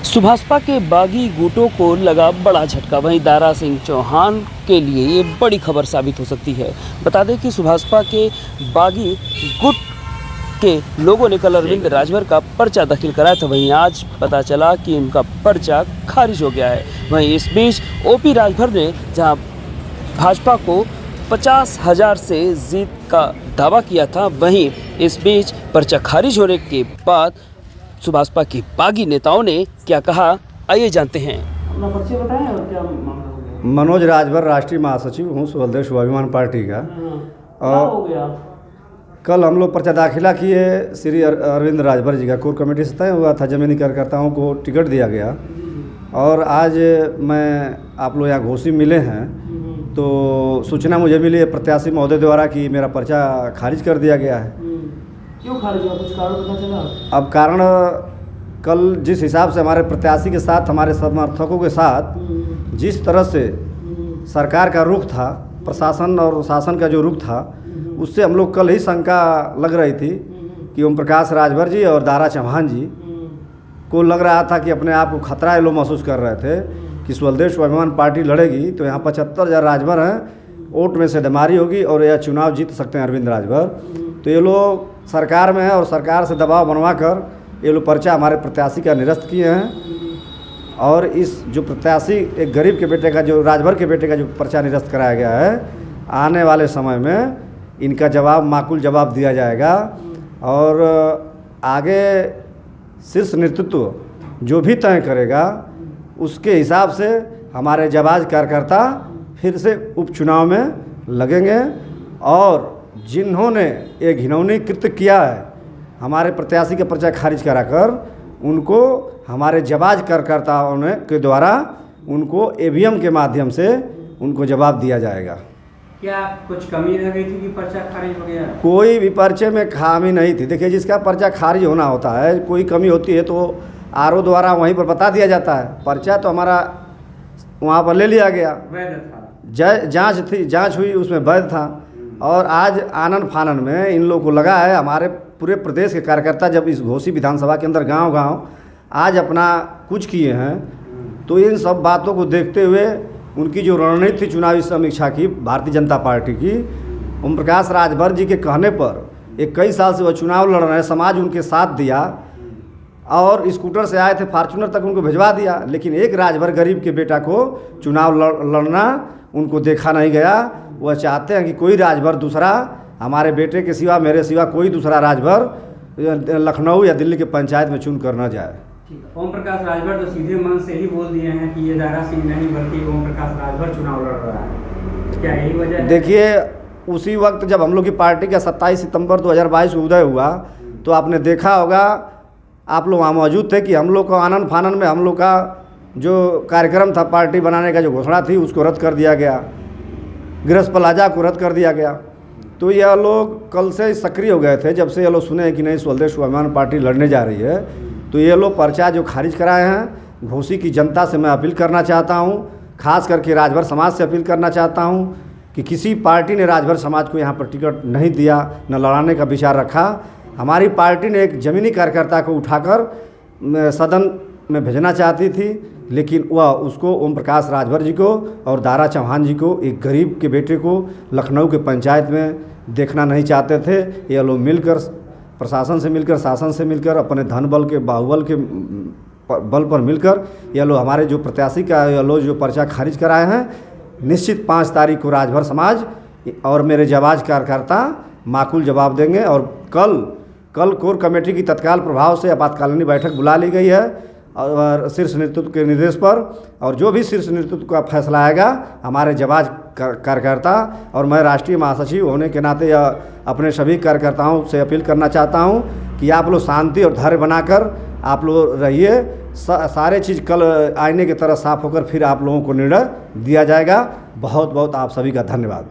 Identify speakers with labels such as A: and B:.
A: सुभाषपा के बागी गुटों को लगा बड़ा झटका। वहीं दारा सिंह चौहान के लिए ये बड़ी खबर साबित हो सकती है। बता दें कि सुभाषपा के बागी गुट के लोगों ने कल अरविंद राजभर का पर्चा दाखिल कराया था। वहीं आज पता चला कि उनका पर्चा खारिज हो गया है। वहीं इस बीच ओपी राजभर ने जहां भाजपा को 50,000 से जीत का दावा किया था, वहीं इस बीच पर्चा खारिज होने के बाद सुभाषपा के बागी नेताओं ने क्या कहा, आइए जानते हैं। अपना परिचय बताएं और क्या मामला हो गया।
B: मनोज राजभर राष्ट्रीय महासचिव हूँ सुहलदेव स्वाभिमान पार्टी का।
A: और हो गया
B: कल हम लोग पर्चा दाखिला किए श्री अरविंद राजभर जी का कोर कमेटी से तय हुआ था, जमीनी कार्यकर्ताओं को टिकट दिया गया और आज मैं आप लोग यहाँ घोषी मिले हैं तो सूचना मुझे मिली है प्रत्याशी महोदय द्वारा कि मेरा पर्चा खारिज कर दिया गया है।
A: क्यों खारिज हुआ, कुछ कारण पता चला?
B: अब कारण कल जिस हिसाब से हमारे प्रत्याशी के साथ, हमारे समर्थकों के साथ जिस तरह से सरकार का रुख था, प्रशासन और शासन का जो रुख था, उससे हम लोग कल ही शंका लग रही थी कि ओम प्रकाश राजभर जी और दारा चौहान जी को लग रहा था कि अपने आप को खतरा ये लोग महसूस कर रहे थे कि सुहलदेव स्वाभिमान पार्टी लड़ेगी तो यहाँ 75,000 राजभर हैं, वोट में से दमारी होगी और यह चुनाव जीत सकते हैं अरविंद राजभर। तो ये लोग सरकार में है और सरकार से दबाव बनवा कर ये लोग पर्चा हमारे प्रत्याशी का निरस्त किए हैं। और इस जो प्रत्याशी एक गरीब के बेटे का, जो राजभर के बेटे का जो पर्चा निरस्त कराया गया है, आने वाले समय में इनका जवाब, माकूल जवाब दिया जाएगा। और आगे शीर्ष नेतृत्व जो भी तय करेगा उसके हिसाब से हमारे जाबाज कार्यकर्ता फिर से उपचुनाव में लगेंगे। और जिन्होंने ये घिनौनी कृत्य किया है हमारे प्रत्याशी का पर्चा खारिज कराकर, उनको हमारे जाबाज कार्यकर्ताओं ने के द्वारा उनको ईवीएम के माध्यम से उनको जवाब दिया जाएगा।
C: क्या कुछ कमी रह गई थी कि पर्चा खारिज हो गया?
B: कोई भी पर्चे में खामी नहीं थी। देखिए, जिसका पर्चा खारिज होना होता है, कोई कमी होती है तो आरओ द्वारा वहीं पर बता दिया जाता है। पर्चा तो हमारा वहाँ पर ले लिया गया,
C: वैध था,
B: जांच हुई, उसमें वैध था। और आज आनन फानन में इन लोगों को लगा है, हमारे पूरे प्रदेश के कार्यकर्ता जब इस घोसी विधानसभा के अंदर गांव-गांव आज अपना कुछ किए हैं, तो इन सब बातों को देखते हुए उनकी जो रणनीति थी चुनावी समीक्षा की भारतीय जनता पार्टी की, ओम प्रकाश राजभर जी के कहने पर 21 साल से वह चुनाव लड़ रहे हैं, समाज उनके साथ दिया और स्कूटर से आए थे, फॉर्चूनर तक उनको भिजवा दिया। लेकिन एक राजभर गरीब के बेटा को चुनाव लड़ना उनको देखा नहीं गया। वह चाहते हैं कि कोई राजभर दूसरा, हमारे बेटे के सिवा, मेरे सिवा कोई दूसरा राजभर लखनऊ या दिल्ली के पंचायत में चुन कर न जाए।
C: ओम प्रकाश राजभर तो सीधे मन से ही बोल दिए हैं कि ये दारा सिंह नहीं बल्कि ओम प्रकाश राजभर चुनाव लड़ रहा है। क्या यही वजह है?
B: देखिए, उसी वक्त जब हम लोग की पार्टी का 27 सितंबर 2022 को उदय हुआ तो आपने देखा होगा, आप लोग वहाँ मौजूद थे कि हम लोग को आनन फानन में हम लोग का जो कार्यक्रम था पार्टी बनाने का, जो घोषणा थी, उसको रद्द कर दिया गया। गृहस्थ प्लाजा को रद्द कर दिया गया। तो यह लोग कल से सक्रिय हो गए थे। जब से ये लोग सुने कि नहीं सुहलदेव स्वाभिमान पार्टी लड़ने जा रही है, तो ये लोग पर्चा जो खारिज कराए हैं, घोसी की जनता से मैं अपील करना चाहता हूँ, खास करके राजभर समाज से अपील करना चाहता हूँ कि किसी पार्टी ने राजभर समाज को यहाँ पर टिकट नहीं दिया, न लड़ाने का विचार रखा। हमारी पार्टी ने एक जमीनी कार्यकर्ता को उठाकर सदन में भेजना चाहती थी, लेकिन वह उसको ओम प्रकाश राजभर जी को और दारा चौहान जी को, एक गरीब के बेटे को लखनऊ के पंचायत में देखना नहीं चाहते थे। ये लोग मिलकर, प्रशासन से मिलकर, शासन से मिलकर, अपने धन बल के, बाहुबल के बल पर मिलकर ये लोग हमारे जो प्रत्याशी का ये लोग जो पर्चा खारिज कराए हैं, निश्चित 5 तारीख को राजभर समाज और मेरे जाबाज कार्यकर्ता माकूल जवाब देंगे। और कल कोर कमेटी की तत्काल प्रभाव से आपातकालीन बैठक बुला ली गई है और शीर्ष नेतृत्व के निर्देश पर, और जो भी शीर्ष नेतृत्व का फैसला आएगा, हमारे जाबाज कार्यकर्ता और मैं राष्ट्रीय महासचिव होने के नाते अपने सभी कार्यकर्ताओं से अपील करना चाहता हूं कि आप लोग शांति और धैर्य बनाकर आप लोग रहिए। सारे चीज़ कल आईने की तरह साफ होकर फिर आप लोगों को निर्णय दिया जाएगा। बहुत बहुत आप सभी का धन्यवाद।